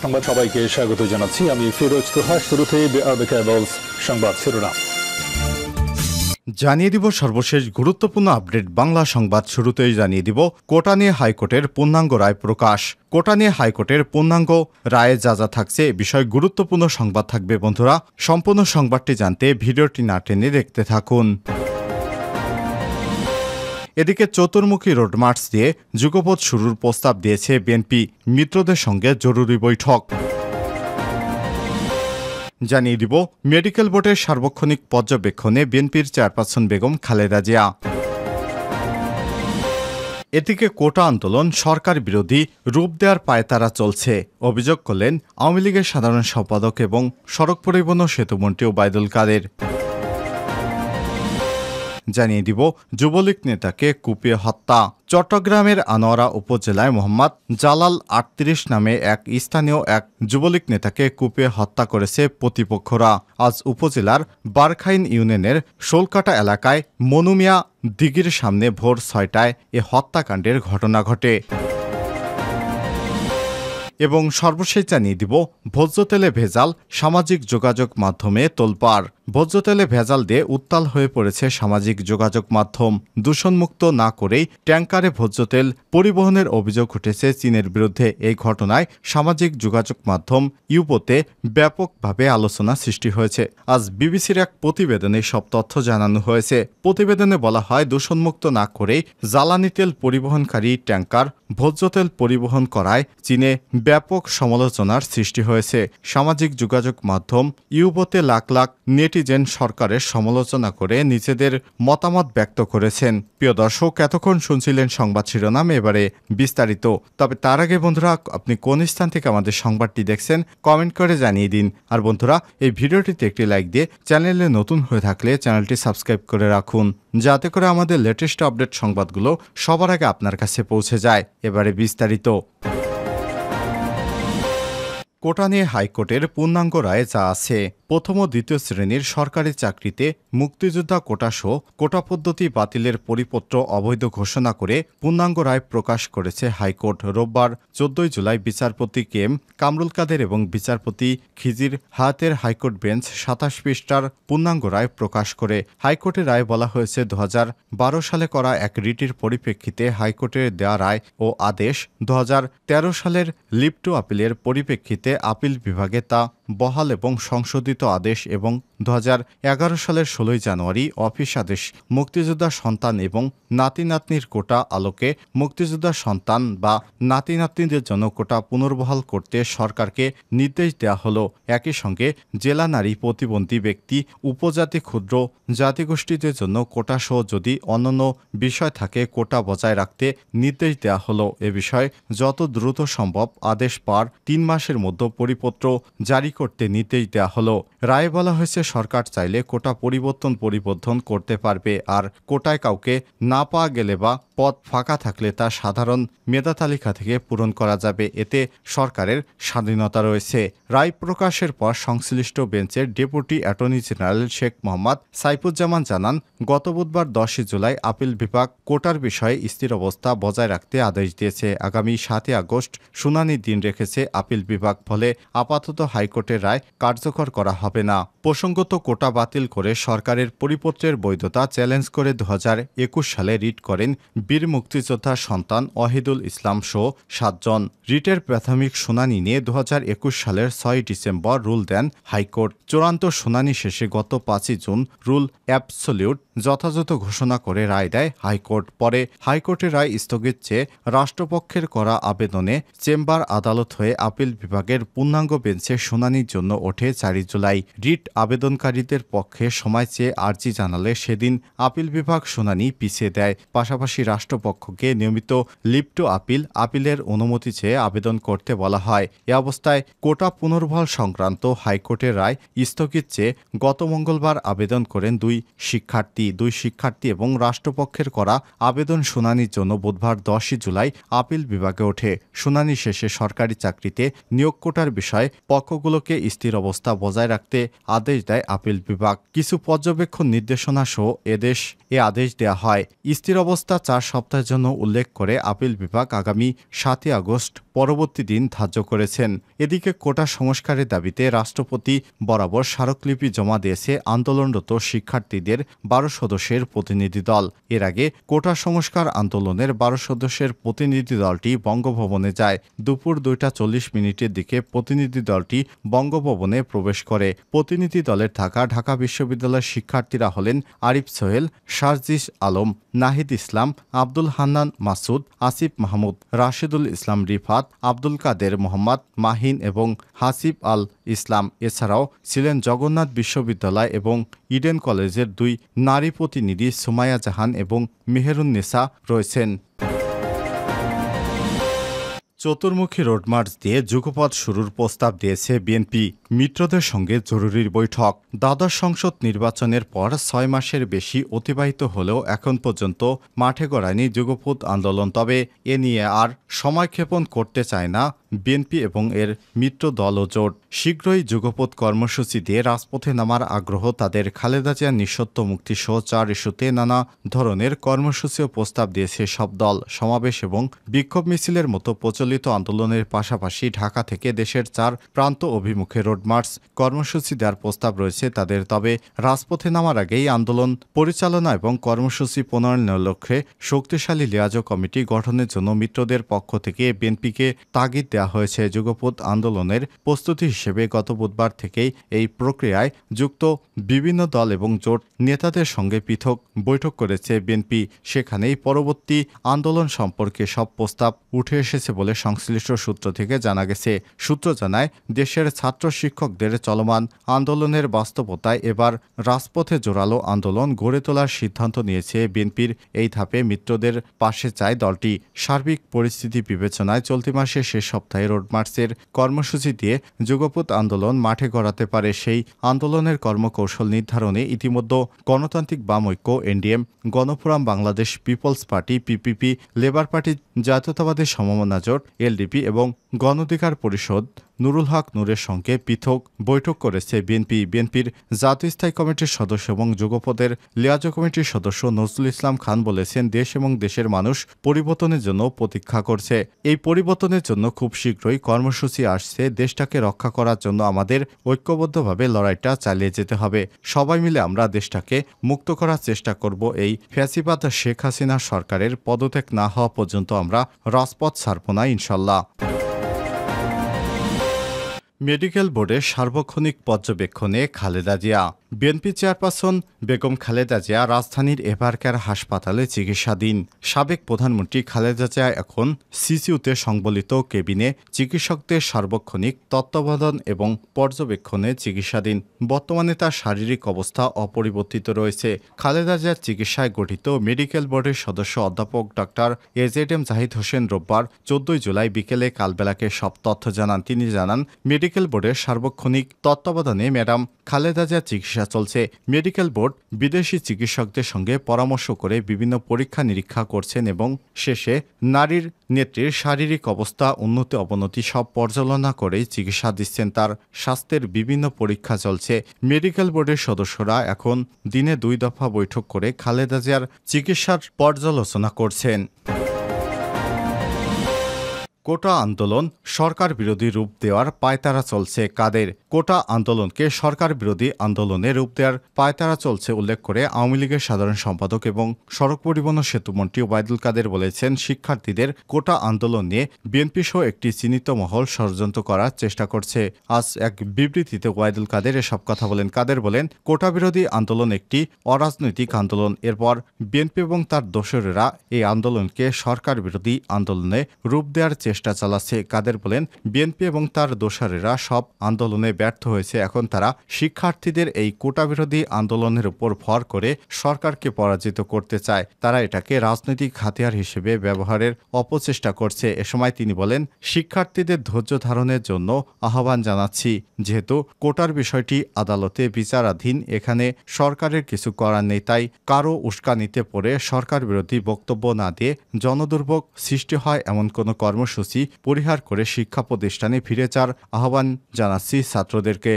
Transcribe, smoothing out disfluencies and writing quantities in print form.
সংবাদ সবাইকে স্বাগত জানাচ্ছি। আমি ফিরোজ তোহা। শুরুতে সংবাদ শিরোনাম জানিয়ে দিব সর্বশেষ গুরুত্বপূর্ণ আপডেট। বাংলা সংবাদ শুরুতেই জানিয়ে দিব কোটা নিয়ে হাইকোর্টের পূর্ণাঙ্গ রায় প্রকাশ। কোটা নিয়ে হাইকোর্টের পূর্ণাঙ্গ রায়ে যা যা থাকছে এ বিষয়ে গুরুত্বপূর্ণ সংবাদ থাকবে। বন্ধুরা, সম্পূর্ণ সংবাদটি জানতে ভিডিওটি না টেনে দেখতে থাকুন। এদিকে চতুর্মুখী রোডমার্চ দিয়ে যুগপথ শুরুর প্রস্তাব দিয়েছে বিএনপি। মিত্রদের সঙ্গে জরুরি বৈঠক। জানিয়ে দিব মেডিকেল বোর্ডের সার্বক্ষণিক পর্যবেক্ষণে বিএনপির চেয়ারপারসন বেগম খালেদা জিয়া। এদিকে কোটা আন্দোলন সরকার বিরোধী রূপ দেওয়ার পায়তারা চলছে অভিযোগ করলেন আওয়ামী লীগের সাধারণ সম্পাদক এবং সড়ক পরিবহন ও সেতুমন্ত্রী ওবায়দুল কাদের। জানিয়ে দিব যুবলীগ নেতাকে কুপিয়ে হত্যা। চট্টগ্রামের আনোয়ারা উপজেলায় মোহাম্মদ জালাল ৩৮ নামে এক স্থানীয় এক যুবলীগ নেতাকে কুপিয়ে হত্যা করেছে প্রতিপক্ষরা। আজ উপজেলার বারখাইন ইউনিয়নের শোলকাটা এলাকায় মনুমিয়া দিঘির সামনে ভোর ৬টায় এ হত্যাকাণ্ডের ঘটনা ঘটে। এবং সর্বশেষ জানিয়ে দিব ভোজ্য তেলে ভেজাল সামাজিক যোগাযোগ মাধ্যমে তোলপাড়। ভোজ্য তেলে ভেজাল দিয়ে উত্তাল হয়ে পড়েছে সামাজিক যোগাযোগ মাধ্যম। দূষণমুক্ত না করেই ট্যাঙ্কারে ভোজ্য তেল পরিবহনের অভিযোগ উঠেছে চীনের বিরুদ্ধে। এই ঘটনায় সামাজিক যোগাযোগ মাধ্যম ইউপোতে ব্যাপকভাবে আলোচনা সৃষ্টি হয়েছে। আজ বিবিসির এক প্রতিবেদনে সব তথ্য জানানো হয়েছে। প্রতিবেদনে বলা হয়, দূষণমুক্ত না করেই জ্বালানি তেল পরিবহনকারী ট্যাঙ্কার ভোজ্য তেল পরিবহন করায় চীনে ব্যাপক সমালোচনার সৃষ্টি হয়েছে। সামাজিক যোগাযোগ মাধ্যম ইউপোতে লাখ লাখ নেটিজেন সরকারের সমালোচনা করে নিজেদের মতামত ব্যক্ত করেছেন। প্রিয় দর্শক, এতক্ষণ শুনছিলেন সংবাদ শিরোনাম, এবারে বিস্তারিত। তবে তার আগে বন্ধুরা, আপনি কোন স্থান থেকে আমাদের সংবাদটি দেখছেন কমেন্ট করে জানিয়ে দিন। আর বন্ধুরা, এই ভিডিওটিতে একটি লাইক দিয়ে চ্যানেলে নতুন হয়ে থাকলে চ্যানেলটি সাবস্ক্রাইব করে রাখুন, যাতে করে আমাদের লেটেস্ট আপডেট সংবাদগুলো সবার আগে আপনার কাছে পৌঁছে যায়। এবারে বিস্তারিত। কোটা নিয়ে হাইকোর্টের পূর্ণাঙ্গ রায়ে যা আছে। প্রথম ও দ্বিতীয় শ্রেণীর সরকারি চাকরিতে মুক্তিযোদ্ধা কোটাসহ কোটা পদ্ধতি বাতিলের পরিপত্র অবৈধ ঘোষণা করে পূর্ণাঙ্গ রায় প্রকাশ করেছে হাইকোর্ট। রোববার ১৪ জুলাই বিচারপতি কে এম কামরুল কাদের এবং বিচারপতি খিজির হায়াতের হাইকোর্ট বেঞ্চ ২৭ পৃষ্ঠার পূর্ণাঙ্গ রায় প্রকাশ করে। হাইকোর্টের রায় বলা হয়েছে, ২০১২ সালে করা এক রিটের পরিপ্রেক্ষিতে হাইকোর্টের দেয়া রায় ও আদেশ ২০১৩ সালের লিভ টু আপিলের পরিপ্রেক্ষিতে আপিল বিভাগে তা বহাল এবং সংশোধিত আদেশ এবং ২০১১ সালের ১৬ জানুয়ারি অফিস আদেশ মুক্তিযোদ্ধা সন্তান এবং নাতি নাতনির কোটা আলোকে মুক্তিযোদ্ধা সন্তান বা নাতি নাতনিদের জন্য কোটা পুনর্বহাল করতে সরকারকে নির্দেশ দেওয়া হল। একই সঙ্গে জেলা নারী প্রতিবন্ধী ব্যক্তি, উপজাতি, ক্ষুদ্র জাতিগোষ্ঠীদের জন্য কোটা সহ যদি অন্যান্য বিষয় থাকে কোটা বজায় রাখতে নির্দেশ দেওয়া হল। এ বিষয়ে যত দ্রুত সম্ভব আদেশ পাওয়ার ৩ মাসের মধ্যে পরিপত্র জারি করতে নির্দেশ দেওয়া হলো। রায়ে বলা হয়েছে, সরকার চাইলে কোটা পরিবর্তন করতে পারবে, আর কোটায় কাউকে না পাওয়া গেলে বা পদ ফাঁকা থাকলে তা সাধারণ মেধা তালিকা থেকে পূরণ করা যাবে। এতে সরকারের স্বাধীনতা রয়েছে। রায় প্রকাশের পর সংশ্লিষ্ট বেঞ্চের deputy attorney general Sheikh Mohammad Saifuzzaman জানান, গত বুধবার ১০ জুলাই আপিল বিভাগ কোটার বিষয়ে স্থির অবস্থা বজায় রাখতে আদেশ দিয়েছে। আগামী ৭ আগস্ট শুনানির দিন রেখেছে আপিল বিভাগ। ফলে আপাতত হাইকোর্টের রায় কার্যকর করা হবে না। প্রসঙ্গত, কোটা বাতিল করে সরকারের পরিপত্রের বৈধতা চ্যালেঞ্জ করে ২০২১ সালে রিট করেন বীর মুক্তিযোদ্ধা সন্তান ওয়াহিদুল ইসলাম সহ ৭ জন। রিটের প্রাথমিক শুনানি নিয়ে ২০২১ সালের ৬ ডিসেম্বর রুল দেন হাইকোর্ট। চূড়ান্ত শুনানি শেষে গত ৫ জুন রুল অ্যাবসলিউট যথাযথ ঘোষণা করে রায় দেয় হাইকোর্ট। পরে হাইকোর্টের রায় স্থগিত চেয়ে রাষ্ট্রপক্ষের করা আবেদনে চেম্বার আদালত হয়ে আপিল বিভাগের পূর্ণাঙ্গ বেঞ্চে শুনানির জন্য ওঠে ৪ জুলাই। রিট আবেদনকারীদের পক্ষে সময় চেয়ে আর্জি জানালে সেদিন আপিল বিভাগ শুনানি পিছিয়ে দেয়। পাশাপাশি রাষ্ট্রপক্ষকে নিয়মিত লিভ টু আপিলের অনুমতি চেয়ে আবেদন করতে বলা হয়। এ অবস্থায় কোটা পুনর্বহাল সংক্রান্ত হাইকোর্টের রায় স্থগিত চেয়ে গত মঙ্গলবার আবেদন করেন দুই শিক্ষার্থী এবং রাষ্ট্রপক্ষের করা আবেদন শুনানির জন্য বুধবার ১০ জুলাই আপিল বিভাগে ওঠে। শুনানি শেষে সরকারি চাকরিতে নিয়োগ কোটার বিষয়ে পক্ষগুলোকে স্থির অবস্থা বজায় রাখতে আদেশ দেয় দেয় আপিল বিভাগ। কিছু পর্যবেক্ষণ নির্দেশনা সহ এ আদেশ দেয়া হয়। স্থির অবস্থা 4 সপ্তাহের জন্য উল্লেখ করে আপিল বিভাগ আগামী 7 আগস্ট পরবর্তী দিন ধার্য করেছেন। এদিকে কোটা সংস্কারের দাবিতে রাষ্ট্রপতি বরাবর স্মারকলিপি জমা দিয়েছে আন্দোলনরত শিক্ষার্থীদের 12 সদস্যের প্রতিনিধি দল। এর আগে কোটা সংস্কার আন্দোলনের 12 সদস্যের প্রতিনিধি দলটি বঙ্গভবনে যায়। দুপুর 2টা 40 মিনিটের দিকে প্রতিনিধি দলটি বঙ্গভবনে প্রবেশ করে। প্রতিনিধি দলের থাকা ঢাকা বিশ্ববিদ্যালয়ের শিক্ষার্থীরা হলেন আরিফ সোহেল, শারজিস আলম, নাহিদ ইসলাম, আব্দুল হান্নান মাসুদ, আসিফ মাহমুদ, রাশেদুল ইসলাম রিফাত, আব্দুল কাদের মোহাম্মদ মাহিন এবং হাসিব আল ইসলাম। এছাড়াও ছিলেন জগন্নাথ বিশ্ববিদ্যালয় এবং ইডেন কলেজের 2 নারী প্রতিনিধি সুমাইয়া জাহান এবং মেহেরুন্নেসা রয়েছেন। চতুর্মুখী রোডমার্চ দিয়ে যুগপথ শুরুর প্রস্তাব দিয়েছে বিএনপি। মিত্রদের সঙ্গে জরুরি বৈঠক। দ্বাদশ সংসদ নির্বাচনের পর 6 মাসের বেশি অতিবাহিত হলেও এখন পর্যন্ত মাঠে গড়ায়নি যুগপথ আন্দোলন। তবে এ নিয়ে আর সময়ক্ষেপণ করতে চায় না বিএনপি এবং এর মিত্র দল ও জোট। শীঘ্রই যুগপথ কর্মসূচি দিয়ে রাজপথে নামার আগ্রহ তাদের। খালেদা জিয়ার নিঃশর্ত মুক্তি সহ 4 ইস্যুতে নানা ধরনের কর্মসূচি ও প্রস্তাব দিয়েছে সব দল। সমাবেশ এবং বিক্ষোভ মিছিলের মতো প্রচলিত আন্দোলনের পাশাপাশি ঢাকা থেকে দেশের 4 প্রান্ত অভিমুখে রোডমার্চ কর্মসূচি দেওয়ার প্রস্তাব রয়েছে তাদের। তবে রাজপথে নামার আগেই আন্দোলন পরিচালনা এবং কর্মসূচি প্রণয়নের লক্ষ্যে শক্তিশালী লিয়াজো কমিটি গঠনের জন্য মিত্রদের পক্ষ থেকে বিএনপিকে তাগিদ দেওয়া হয়েছে। যুগপথ আন্দোলনের প্রস্তুতি হিসেবে গত বুধবার থেকেই এই প্রক্রিয়ায় যুক্ত বিভিন্ন দল এবং জোট নেতাদের সঙ্গে পৃথক বৈঠক করেছে বিএনপি। সেখানেই পরবর্তী আন্দোলন সম্পর্কে সব প্রস্তাব উঠে এসেছে বলে সংশ্লিষ্ট সূত্র থেকে জানা গেছে। সূত্র জানায়, দেশের ছাত্র শিক্ষকদের চলমান আন্দোলনের বাস্তবতায় এবার রাজপথে জোরালো আন্দোলন গড়ে তোলার সিদ্ধান্ত নিয়েছে বিএনপির। এই ধাপে মিত্রদের পাশে চায় দলটি। সার্বিক পরিস্থিতি বিবেচনায় চলতি মাসের শেষ সপ্তাহে রোডমার্চের কর্মসূচি দিয়ে যুগপথ আন্দোলন মাঠে গড়াতে পারে। সেই আন্দোলনের কর্মকৌশল নির্ধারণে ইতিমধ্যে Ganatantrik Bam Oikya NDM, Gonoforum Bangladesh people's party PPP, labour party, জাতীয়তাবাদী সমমনা জোট এলডিপি এবং গণ অধিকার পরিষদ নুরুল হক নূরের সঙ্গে পৃথক বৈঠক করেছে বিএনপি। বিএনপির জাতীয় স্থায়ী কমিটির সদস্য এবং যুগপথের লিয়াজো কমিটির সদস্য নজরুল ইসলাম খান বলেছেন, দেশ এবং দেশের মানুষ পরিবর্তনের জন্য প্রতীক্ষা করছে। এই পরিবর্তনের জন্য খুব শীঘ্রই কর্মসূচি আসছে। দেশটাকে রক্ষা করার জন্য আমাদের ঐক্যবদ্ধভাবে লড়াইটা চালিয়ে যেতে হবে। সবাই মিলে আমরা দেশটাকে মুক্ত করার চেষ্টা করব। এই ফ্যাসিবাদ শেখ হাসিনা সরকারের পদত্যাগ না হওয়া পর্যন্ত আমরা রাজপথ ছাড়ব না ইনশাল্লাহ। মেডিকেল বোর্ডের সার্বক্ষণিক পর্যবেক্ষণে খালেদা জিয়া। বিএনপি চেয়ারপারসন বেগম খালেদা জিয়া রাজধানীর এভারকেয়ার হাসপাতালে চিকিৎসাধীন। সাবেক প্রধানমন্ত্রী খালেদা জিয়া এখন সিসিইউতে সংবলিত কেবিনে চিকিৎসকদের সার্বক্ষণিক তত্ত্বাবধান এবং পর্যবেক্ষণে চিকিৎসাধীন। বর্তমানে তার শারীরিক অবস্থা অপরিবর্তিত রয়েছে। খালেদা জিয়ার চিকিৎসায় গঠিত মেডিকেল বোর্ডের সদস্য অধ্যাপক ডক্টর এজেডএম জাহিদ হোসেন রোববার 14 জুলাই বিকেলে কালবেলাকে সব তথ্য জানান। তিনি জানান, মেডিকেল বোর্ডের সার্বক্ষণিক তত্ত্বাবধানে ম্যাডাম খালেদা জিয়ার চিকিৎসা চলছে। মেডিকেল বোর্ড বিদেশি চিকিৎসকদের সঙ্গে পরামর্শ করে বিভিন্ন পরীক্ষা নিরীক্ষা করছেন এবং শেষে নারীর নেত্রীর শারীরিক অবস্থা উন্নতি অবনতি সব পর্যালোচনা করেই চিকিৎসা দিচ্ছেন। তার স্বাস্থ্যের বিভিন্ন পরীক্ষা চলছে। মেডিকেল বোর্ডের সদস্যরা এখন দিনে 2 দফা বৈঠক করে খালেদা জিয়ার চিকিৎসার পর্যালোচনা করছেন। কোটা আন্দোলন সরকার বিরোধী রূপ দেওয়ার পায়তারা চলছে কাদের? কোটা আন্দোলনকে সরকার বিরোধী আন্দোলনে রূপ দেওয়ার পায়তারা চলছে উল্লেখ করে আওয়ামী লীগের সাধারণ সম্পাদক এবং সড়ক পরিবহন ও সেতুমন্ত্রী ওবায়দুল কাদের বলেছেন, শিক্ষার্থীদের কোটা আন্দোলন নিয়ে বিএনপি সহ একটি চিহ্নিত মহল ষড়যন্ত্র করার চেষ্টা করছে। আজ এক বিবৃতিতে ওবায়দুল কাদের এসব কথা বলেন। কাদের বলেন, কোটা বিরোধী আন্দোলন একটি অরাজনৈতিক আন্দোলন। এরপর বিএনপি এবং তার দোসরেরা এই আন্দোলনকে সরকার বিরোধী আন্দোলনে রূপ দেওয়ার চেষ্টা চালাচ্ছে। কাদের বলেন, বিএনপি এবং তার দোসরেরা সব আন্দোলনে ব্যর্থ হয়েছে। এখন তারা শিক্ষার্থীদের এই কোটা বিরোধী আন্দোলনের উপর ভর করে সরকারকে পরাজিত করতে চায়। তারা এটাকে রাজনৈতিক হাতিয়ার হিসেবে ব্যবহারের অপচেষ্টা করছে। এ সময় তিনি বলেন, শিক্ষার্থীদের ধৈর্য ধারণের জন্য আহ্বান জানাচ্ছি। যেহেতু কোটার বিষয়টি আদালতে বিচারাধীন, এখানে সরকারের কিছু করার নেই। তাই কারো উস্কানিতে পড়ে সরকার বিরোধী বক্তব্য না দিয়ে জনদুর্ভোগ সৃষ্টি হয় এমন কোনো কর্মসূচি পরিহার করে শিক্ষা প্রতিষ্ঠানে ফিরে যাওয়ার আহ্বান জানাচ্ছি ছাত্রদেরকে।